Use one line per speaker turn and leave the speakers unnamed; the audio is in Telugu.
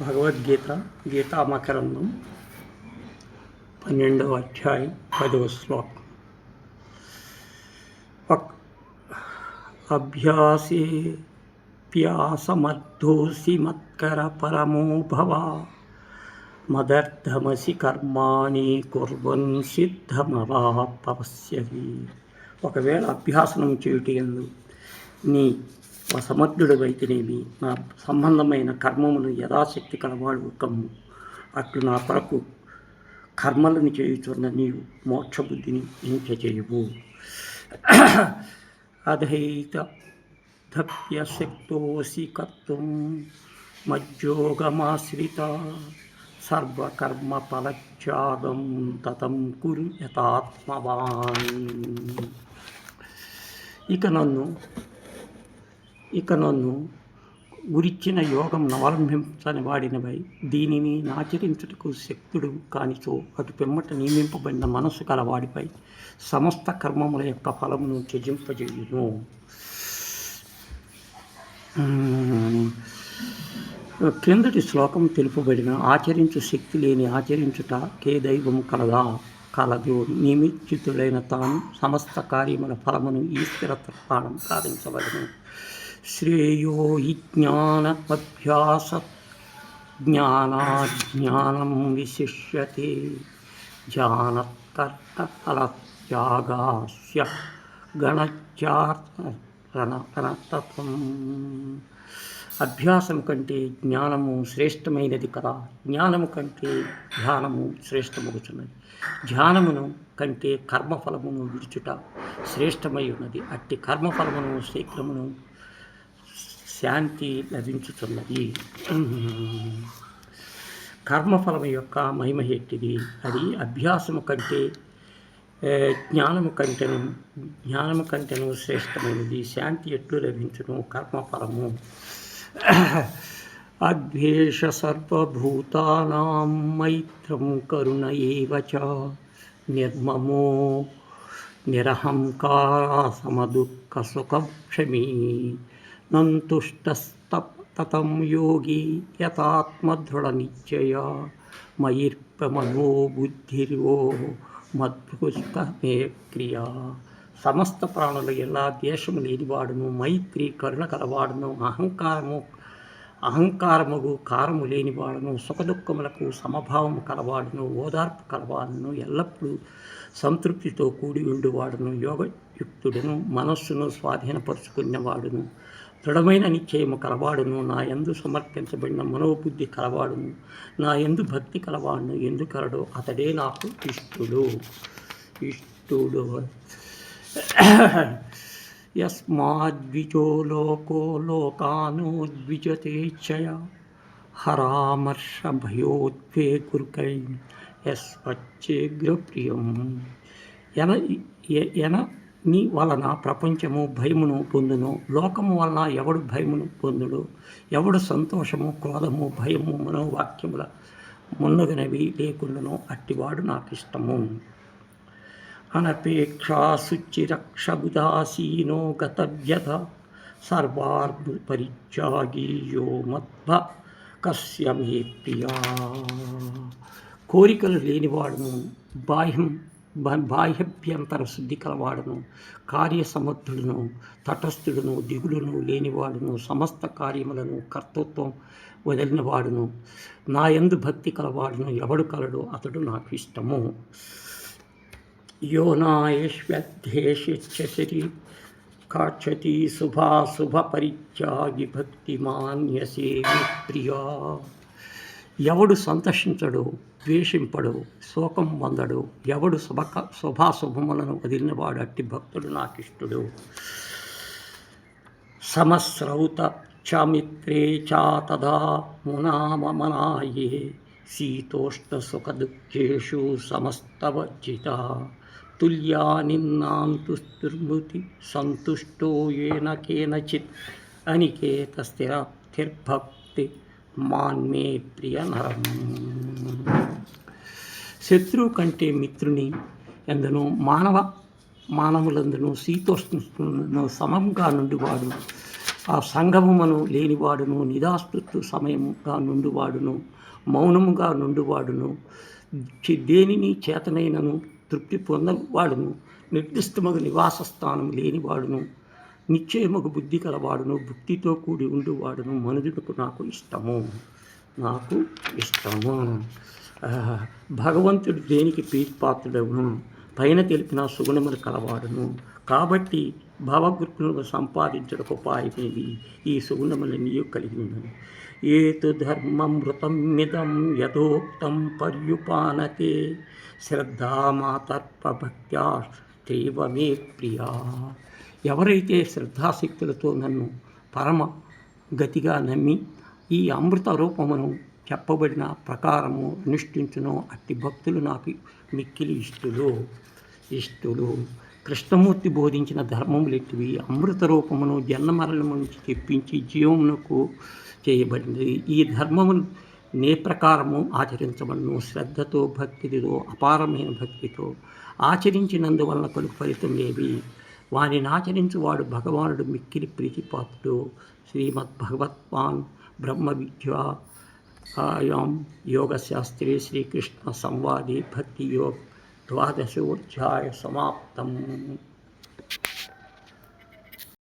భగవద్గీత గీతామకరందం 12వ అధ్యాయం 10వ శ్లోకం. అభ్యాసేప్యాసమర్థోసి మత్కర పరమో భవ మదర్థమసి కర్మాణి కుర్వన్ సిద్ధమవాప్యసి. ఒకవేళ అభ్యాసనం చేయుటయందు నీ సమర్థుడవైతేనేమి నా సంబంధమైన కర్మమును యథాశక్తి కలవాడు కమ్ము. అట్లు నా కొరకు కర్మలను చేయుచున్న నీవు మోక్షబుద్ధిని ఇంచచేయువు. అధైతప్యశక్తోసి కర్తుం మజ్జోగమాశ్రిత సర్వకర్మ ఫలత్యాగం తతం కురు యథాత్మవాన్. ఇక నన్ను గురిచిన యోగం అవలంబించని వాడినవై దీనిని నాచరించుటకు శక్తుడు కానిచో అటు పిమ్మట నియమింపబడిన మనస్సు కలవాడిపై సమస్త కర్మముల యొక్క ఫలమును త్యజింపజేయును. క్రిందటి శ్లోకం తెలుపబడిన ఆచరించు శక్తి లేని ఆచరించుట కే దైవము కలదు. నియమితుడైన తాను సమస్త కార్యముల ఫలమును ఈశ్వరత్వానం సాధించవలను. శ్రేయో హి జ్ఞానమభ్యాసత్ జ్ఞానాజ్ఞానం విశిష్యతే జ్ఞానకర్తఫలత్యాగాస్య గణత్వం. అభ్యాసం కంటే జ్ఞానము శ్రేష్టమైనది కదా. జ్ఞానము కంటే ధ్యానము శ్రేష్టమగుచున్నది. ధ్యానమును కంటే కర్మఫలమును విడుచుట శ్రేష్టమై ఉన్నది. అట్టి కర్మఫలమును శీఘ్రమును శాంతి లభించుతున్నది. కర్మఫలము యొక్క మహిమ ఎట్టిది. అది అభ్యాసము కంటే జ్ఞానము కంటేను శ్రేష్టమైనది. శాంతి ఎట్లు లభించును. కర్మఫలము అద్వేష సర్వభూతానాం మైత్రం కరుణ ఏవ చ నిర్మమో నిరహంకార సమదుఃఖ సుఖక్షమీ నంతుష్టస్తతం యోగి యథాత్మదృఢనిశ్చయ మయిర్పమనో బుద్ధిర్వో మద్భుష్కమే క్రియా. సమస్త ప్రాణులు ఎలా ద్వేషము లేనివాడును, మైత్రి కరుణ కలవాడును, అహంకారముగు కారము లేనివాడును, సుఖదుఖములకు సమభావము కలవాడును, ఓదార్పు కలవాడును, ఎల్లప్పుడూ సంతృప్తితో కూడి ఉండువాడును, యోగయుక్తుడును, మనస్సును స్వాధీనపరుచుకున్నవాడును, దృఢమైన నిశ్చయము కలవాడును, నా యందు సమర్పించబడిన మనోబుద్ధి కలవాడును, నా యందు భక్తి కలవాడును ఎందుకలడో అతడే నాకు ఇష్టుడు. యస్మాద్విజో లోకో లోకానో ద్విజతేచ్ఛయ హరామర్ష భయోద్వేగుర్కై యస్వచ్చేగ్రప్రియం. నీ వలన ప్రపంచము భయమును పొందును. లోకము వలన ఎవడు భయమును పొందుడు. ఎవడు సంతోషము, క్రోధము, భయము, మనోవాక్యముల మున్నగునవి లేకుండాను అట్టివాడు నాకు ఇష్టము. అనపేక్షా శుచిరక్షబుదాసీనో గతవ్యత సర్వార్ధ పరిత్యాగీయో మద్భ కస్య మే ప్రియా. కోరికలు లేనివాడును, బాహ్యభ్యంతర శుద్ధి కలవాడును, కార్యసమర్థుడును, తటస్థుడును, దిగులును లేనివాడును, సమస్త కార్యములను కర్తృత్వం వదిలినవాడును, నా యందు భక్తి కలవాడును ఎవడు కలడు అతడు నాకు ఇష్టము. యో నాయశ్వద్దేశిచ్చరి కాక్షతి శుభాశుభ పరిత్యాగి భక్తిమాన్యసే ప్రియా. ఎవడు సంతోషించడు, ద్వేషింపడు, శోకం పొందడు, ఎవడు శుభాశుభములను వదిలినవాడు అట్టి భక్తుడు నాకిష్టుడు. సమశ్రౌత చమిత్రే చాతదా మునామమనాయే శీతోష్ణ సుఖదుఃఖేషు సమస్తవర్జిత తుల్యా నిన్నాంతుస్తుర్మృతి సంతుష్టో ఏన కేనచిత్ అనికేత స్థిరభక్తి మాన్మే ప్రియ నరం. శత్రువు కంటే మిత్రుని ఎందును మానవులందును శీతోష్ణులను సమంగా నుండివాడు ఆ సంగమమును లేనివాడును, నిదాస్తృత్వ సమయముగా నుండివాడును, మౌనముగా నుండివాడును, దేనిని చేతనైనను తృప్తి పొందవాడును, నిర్దిష్టమగు నివాస స్థానం లేనివాడును, నిశ్చయముగు బుద్ధి కలవాడును, భుక్తితో కూడి ఉండువాడును మనుజులకు నాకు ఇష్టము. భగవంతుడు దేనికి ప్రీతిపాత్రుడవును, పైన తెలిపిన సుగుణములు కలవాడును. కాబట్టి భావగుర్తులను సంపాదించడానికి ఉపాయమైనవి ఈ సుగుణములన్నీ కలిగి ఉన్నది. ఏతు ధర్మమృతమిదం యథోక్తం పర్యుపానతే శ్రద్ధామాతర్పభక్త్యా త్రీవమే ప్రియా. ఎవరైతే శ్రద్ధాశక్తులతో నన్ను పరమ గతిగా నమ్మి ఈ అమృత రూపమును చెప్పబడిన ప్రకారము అనుష్ఠించును అట్టి భక్తులు నాకు మిక్కిలి ఇష్టులు. కృష్ణమూర్తి బోధించిన ధర్మములెట్టివి. అమృత రూపమును జన్మమరణము నుంచి తెప్పించి జీవమునకు చేయబడింది. ఈ ధర్మమును నే ప్రకారము ఆచరించబడును. శ్రద్ధతో, భక్తితో, అపారమైన భక్తితో ఆచరించినందువలన కలుగు ఫలితం ఏవి? వానిని ఆచరించువాడు భగవానుడు మిక్కిలి ప్రీతిపాత్రుడు. శ్రీమద్భగవత్పాన్ బ్రహ్మ విద్యాయాం యోగశాస్త్రే శ్రీకృష్ణ సంవాదే భక్తి యోగ 12 సమాప్తం.